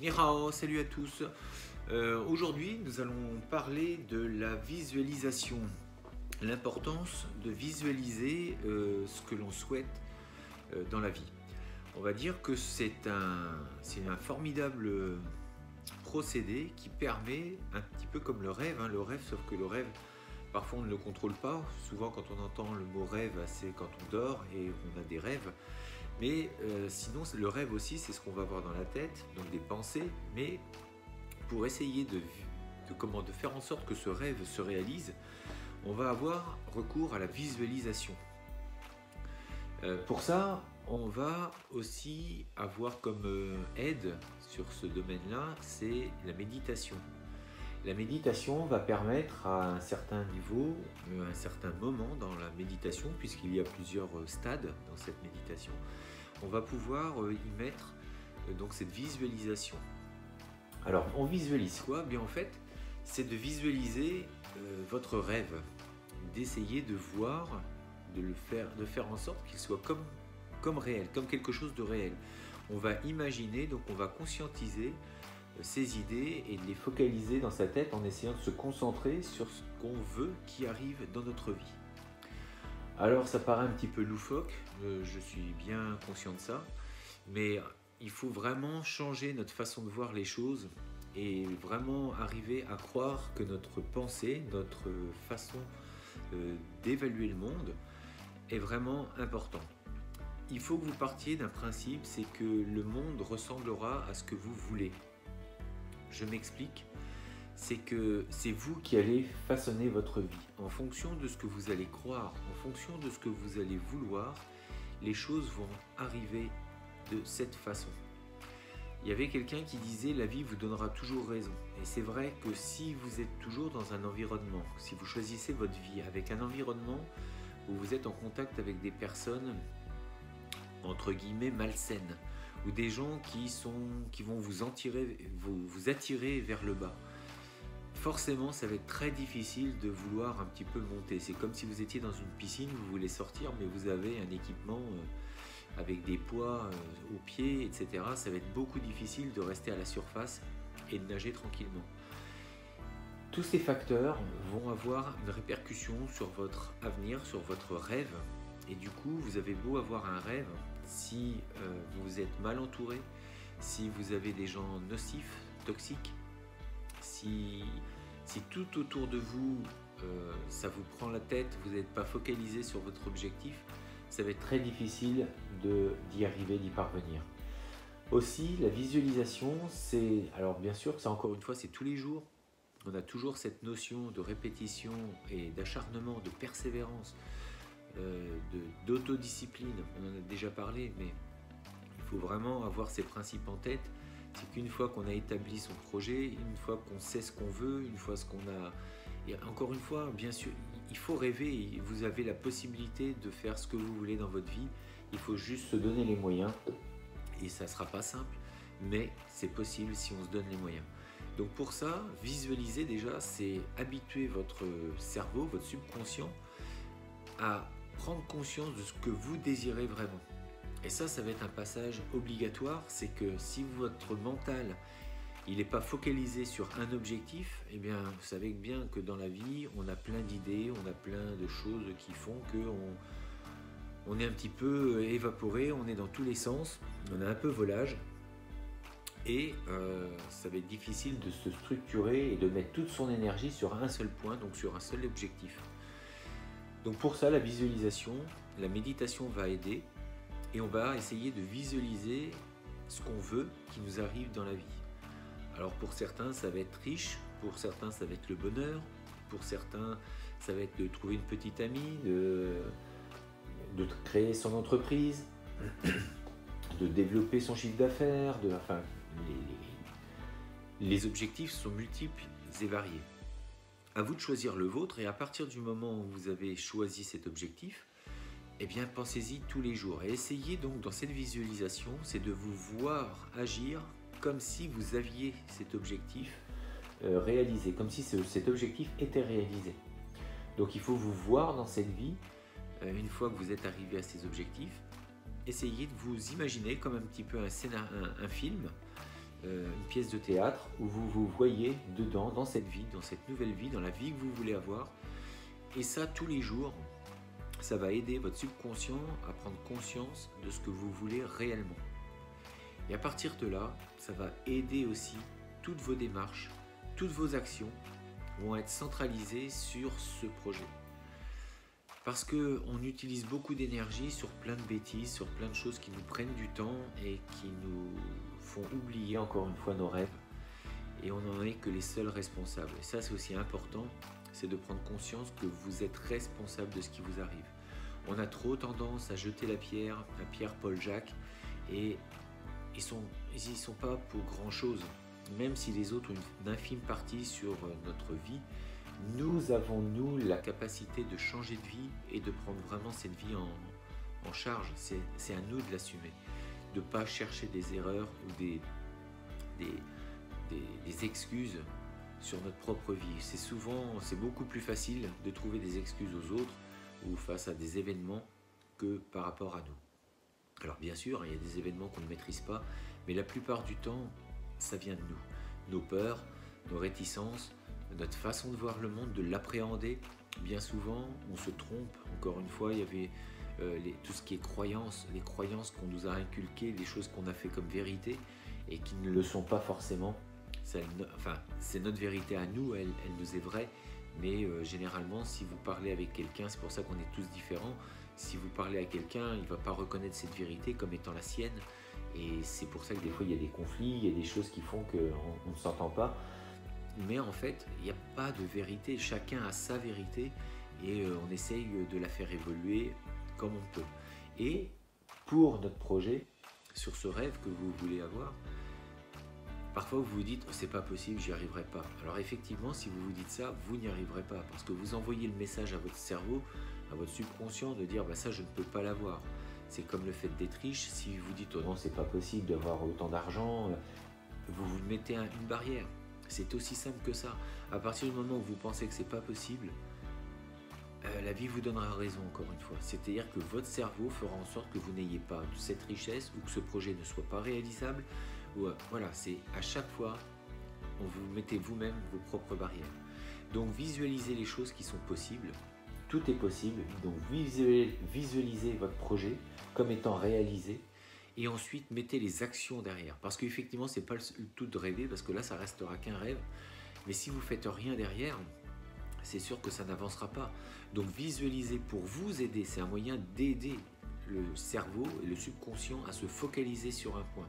Ni hao, salut à tous. Aujourd'hui, nous allons parler de la visualisation, l'importance de visualiser ce que l'on souhaite dans la vie. On va dire que c'est un formidable procédé qui permet, un petit peu comme le rêve, le rêve, sauf que le rêve, parfois on ne le contrôle pas. Souvent quand on entend le mot rêve, c'est quand on dort et on a des rêves. Mais sinon, le rêve aussi, c'est ce qu'on va avoir dans la tête, donc des pensées. Mais pour essayer de faire en sorte que ce rêve se réalise, on va avoir recours à la visualisation. Pour ça, on va aussi avoir comme aide sur ce domaine-là, c'est la méditation. La méditation va permettre à un certain niveau, à un certain moment dans la méditation, puisqu'il y a plusieurs stades dans cette méditation, on va pouvoir y mettre donc cette visualisation. Alors, on visualise quoi? Bien en fait, c'est de visualiser votre rêve, d'essayer de voir, de faire en sorte qu'il soit comme réel, comme quelque chose de réel. On va imaginer, donc on va conscientiser ces idées et de les focaliser dans sa tête en essayant de se concentrer sur ce qu'on veut qui arrive dans notre vie. Alors ça paraît un petit peu loufoque, je suis bien conscient de ça, mais il faut vraiment changer notre façon de voir les choses et vraiment arriver à croire que notre pensée, notre façon d'évaluer le monde est vraiment important. Il faut que vous partiez d'un principe, c'est que le monde ressemblera à ce que vous voulez. Je m'explique, c'est que c'est vous qui allez façonner votre vie. En fonction de ce que vous allez croire, en fonction de ce que vous allez vouloir, les choses vont arriver de cette façon. Il y avait quelqu'un qui disait « la vie vous donnera toujours raison ». Et c'est vrai que si vous êtes toujours dans un environnement, si vous choisissez votre vie avec un environnement où vous êtes en contact avec des personnes entre guillemets malsaines, ou des gens qui vont vous attirer vers le bas, forcément ça va être très difficile de vouloir un petit peu monter. C'est comme si vous étiez dans une piscine, vous voulez sortir mais vous avez un équipement avec des poids aux pieds, etc. Ça va être beaucoup difficile de rester à la surface et de nager tranquillement. Tous ces facteurs vont avoir une répercussion sur votre avenir, sur votre rêve. Et du coup, vous avez beau avoir un rêve, si vous êtes mal entouré, si vous avez des gens nocifs, toxiques, si tout autour de vous, ça vous prend la tête, vous n'êtes pas focalisé sur votre objectif, ça va être très difficile d'y arriver, d'y parvenir. Aussi, la visualisation, alors bien sûr que ça encore une fois, c'est tous les jours. On a toujours cette notion de répétition et d'acharnement, de persévérance, d'autodiscipline. On en a déjà parlé, mais il faut vraiment avoir ces principes en tête. C'est qu'une fois qu'on a établi son projet, une fois qu'on sait ce qu'on veut, une fois ce qu'on a... Et encore une fois, bien sûr, il faut rêver. Vous avez la possibilité de faire ce que vous voulez dans votre vie. Il faut juste se donner les moyens. Et ça ne sera pas simple, mais c'est possible si on se donne les moyens. Donc pour ça, visualiser déjà, c'est habituer votre cerveau, votre subconscient, à prendre conscience de ce que vous désirez vraiment. Et ça va être un passage obligatoire, c'est que si votre mental il n'est pas focalisé sur un objectif, eh bien vous savez bien que dans la vie, on a plein d'idées, on a plein de choses qui font qu'on est un petit peu évaporé, on est dans tous les sens, on a un peu volage. Et ça va être difficile de se structurer et de mettre toute son énergie sur un seul point, donc sur un seul objectif. Donc pour ça, la visualisation, la méditation va aider et on va essayer de visualiser ce qu'on veut qui nous arrive dans la vie. Alors pour certains, ça va être riche, pour certains, ça va être le bonheur, pour certains, ça va être de trouver une petite amie, de créer son entreprise, de développer son chiffre d'affaires, les objectifs sont multiples et variés. À vous de choisir le vôtre et à partir du moment où vous avez choisi cet objectif, eh bien pensez-y tous les jours et essayez donc dans cette visualisation, c'est de vous voir agir comme si vous aviez cet objectif réalisé, comme si cet objectif était réalisé. Donc il faut vous voir dans cette vie, une fois que vous êtes arrivé à ces objectifs, essayez de vous imaginer comme un petit peu un film une pièce de théâtre où vous vous voyez dedans, dans cette vie, dans cette nouvelle vie, dans la vie que vous voulez avoir. Et ça, tous les jours, ça va aider votre subconscient à prendre conscience de ce que vous voulez réellement. Et à partir de là, ça va aider aussi toutes vos démarches, toutes vos actions vont être centralisées sur ce projet. Parce qu'on utilise beaucoup d'énergie sur plein de bêtises, sur plein de choses qui nous prennent du temps et qui nous font oublier encore une fois nos rêves. Et on n'en est que les seuls responsables. Et ça, c'est aussi important, c'est de prendre conscience que vous êtes responsable de ce qui vous arrive. On a trop tendance à jeter la pierre à Pierre-Paul-Jacques et ils sont pas pour grand-chose. Même si les autres ont une infime partie sur notre vie, nous avons, nous, la capacité de changer de vie et de prendre vraiment cette vie en charge. C'est à nous de l'assumer, de ne pas chercher des erreurs ou des excuses sur notre propre vie. C'est beaucoup plus facile de trouver des excuses aux autres ou face à des événements que par rapport à nous. Alors bien sûr, il y a des événements qu'on ne maîtrise pas, mais la plupart du temps, ça vient de nous. Nos peurs, nos réticences, notre façon de voir le monde, de l'appréhender. Bien souvent, on se trompe. Encore une fois, il y avait tout ce qui est croyances, les croyances qu'on nous a inculquées, les choses qu'on a fait comme vérité et qui ne le sont pas forcément. C'est notre vérité à nous, elle nous est vraie, mais généralement, si vous parlez avec quelqu'un, c'est pour ça qu'on est tous différents. Si vous parlez à quelqu'un, il ne va pas reconnaître cette vérité comme étant la sienne. Et c'est pour ça que des fois, il y a des conflits, il y a des choses qui font qu'on ne s'entend pas. Mais en fait, il n'y a pas de vérité. Chacun a sa vérité et on essaye de la faire évoluer comme on peut. Et pour notre projet, sur ce rêve que vous voulez avoir, parfois vous vous dites oh, « c'est pas possible, j'y arriverai pas ». Alors effectivement, si vous vous dites ça, vous n'y arriverez pas parce que vous envoyez le message à votre cerveau, à votre subconscient de dire bah, « ça je ne peux pas l'avoir ». C'est comme le fait d'être riche, si vous dites oh, « non c'est pas possible d'avoir autant d'argent », vous vous mettez une barrière. C'est aussi simple que ça. À partir du moment où vous pensez que c'est pas possible, la vie vous donnera raison encore une fois. C'est-à-dire que votre cerveau fera en sorte que vous n'ayez pas cette richesse ou que ce projet ne soit pas réalisable. Voilà, c'est à chaque fois, vous mettez vous-même vos propres barrières. Donc visualisez les choses qui sont possibles. Tout est possible. Donc visualisez votre projet comme étant réalisé. Et ensuite, mettez les actions derrière. Parce qu'effectivement, ce n'est pas le tout de rêver, parce que là, ça restera qu'un rêve. Mais si vous ne faites rien derrière, c'est sûr que ça n'avancera pas. Donc, visualisez pour vous aider. C'est un moyen d'aider le cerveau et le subconscient à se focaliser sur un point.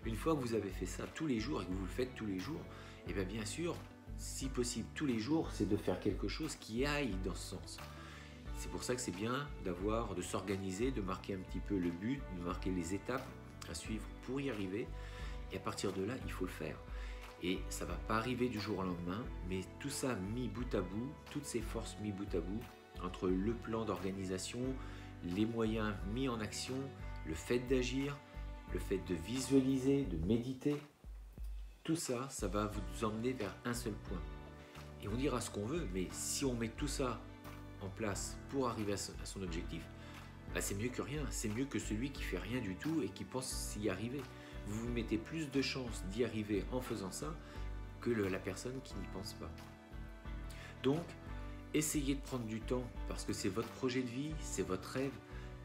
Une fois que vous avez fait ça tous les jours et que vous le faites tous les jours, et bien sûr, si possible tous les jours, c'est de faire quelque chose qui aille dans ce sens. C'est pour ça que c'est bien de s'organiser, de marquer un petit peu le but, de marquer les étapes à suivre pour y arriver. Et à partir de là, il faut le faire. Et ça ne va pas arriver du jour au lendemain, mais tout ça mis bout à bout, toutes ces forces mis bout à bout, entre le plan d'organisation, les moyens mis en action, le fait d'agir, le fait de visualiser, de méditer, tout ça, ça va vous emmener vers un seul point. Et on dira ce qu'on veut, mais si on met tout ça en place pour arriver à son objectif, bah c'est mieux que rien, c'est mieux que celui qui fait rien du tout et qui pense s'y arriver. Vous vous mettez plus de chances d'y arriver en faisant ça que la personne qui n'y pense pas. Donc, essayez de prendre du temps parce que c'est votre projet de vie, c'est votre rêve.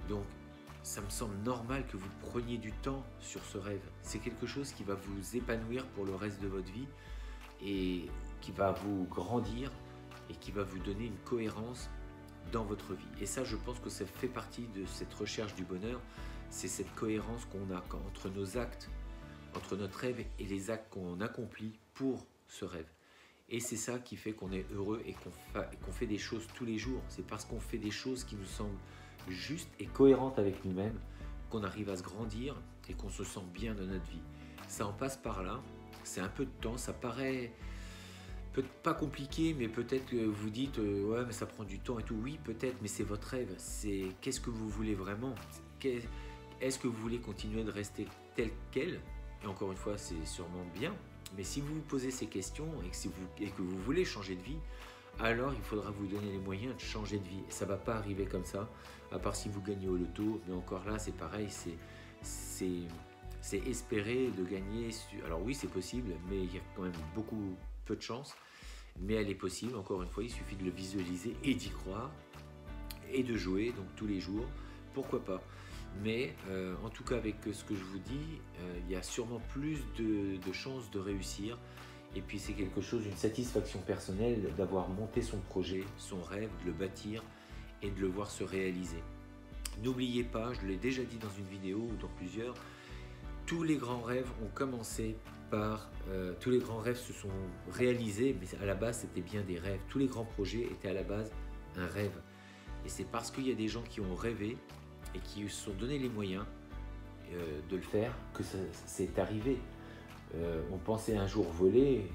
Donc, ça me semble normal que vous preniez du temps sur ce rêve. C'est quelque chose qui va vous épanouir pour le reste de votre vie et qui va vous grandir et qui va vous donner une cohérence dans votre vie. Et ça, je pense que ça fait partie de cette recherche du bonheur. C'est cette cohérence qu'on a entre nos actes, entre notre rêve et les actes qu'on accomplit pour ce rêve. Et c'est ça qui fait qu'on est heureux et qu'on fait des choses tous les jours. C'est parce qu'on fait des choses qui nous semblent justes et cohérentes avec nous-mêmes qu'on arrive à se grandir et qu'on se sent bien dans notre vie. Ça en passe par là. C'est un peu de temps. Ça paraît peut-être pas compliqué, mais peut-être que vous dites ouais, mais ça prend du temps et tout. Oui, peut-être, mais c'est votre rêve. C'est qu'est-ce que vous voulez vraiment? Est-ce que vous voulez continuer de rester tel quel? Et encore une fois, c'est sûrement bien. Mais si vous vous posez ces questions et que vous voulez changer de vie, alors il faudra vous donner les moyens de changer de vie. Et ça ne va pas arriver comme ça, à part si vous gagnez au loto. Mais encore là, c'est pareil, c'est c'est espérer de gagner. Alors oui, c'est possible, mais il y a quand même peu de chance. Mais elle est possible, encore une fois, il suffit de le visualiser et d'y croire. Et de jouer, donc tous les jours, pourquoi pas. Mais en tout cas, avec ce que je vous dis, il y a sûrement plus de chances de réussir. Et puis c'est quelque chose, une satisfaction personnelle d'avoir monté son projet, son rêve, de le bâtir et de le voir se réaliser. N'oubliez pas, je l'ai déjà dit dans une vidéo ou dans plusieurs, tous les grands rêves ont commencé par... tous les grands rêves se sont réalisés, mais à la base c'était bien des rêves. Tous les grands projets étaient à la base un rêve. Et c'est parce qu'il y a des gens qui ont rêvé et qui se sont donné les moyens de le faire que c'est arrivé. On pensait un jour voler,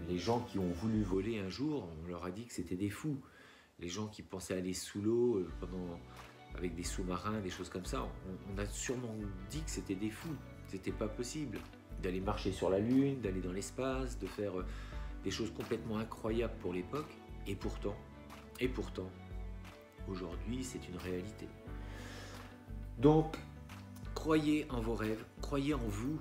les gens qui ont voulu voler un jour, on leur a dit que c'était des fous. Les gens qui pensaient aller sous l'eau avec des sous-marins, des choses comme ça, on a sûrement dit que c'était des fous. C'était pas possible d'aller marcher sur la Lune, d'aller dans l'espace, de faire des choses complètement incroyables pour l'époque. Et pourtant, aujourd'hui, c'est une réalité. Donc, croyez en vos rêves, croyez en vous,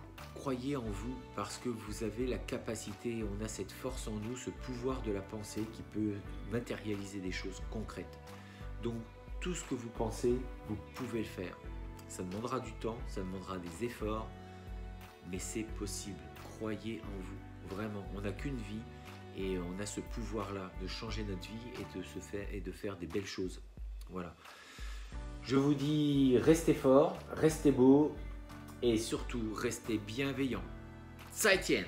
parce que vous avez la capacité, on a cette force en nous, ce pouvoir de la pensée qui peut matérialiser des choses concrètes. Donc, tout ce que vous pensez, vous pouvez le faire. Ça demandera du temps, ça demandera des efforts, mais c'est possible. Croyez en vous, vraiment. On n'a qu'une vie et on a ce pouvoir-là de changer notre vie et de faire des belles choses. Voilà. Je vous dis, restez fort, restez beau et surtout, restez bienveillant. Ça Etienne!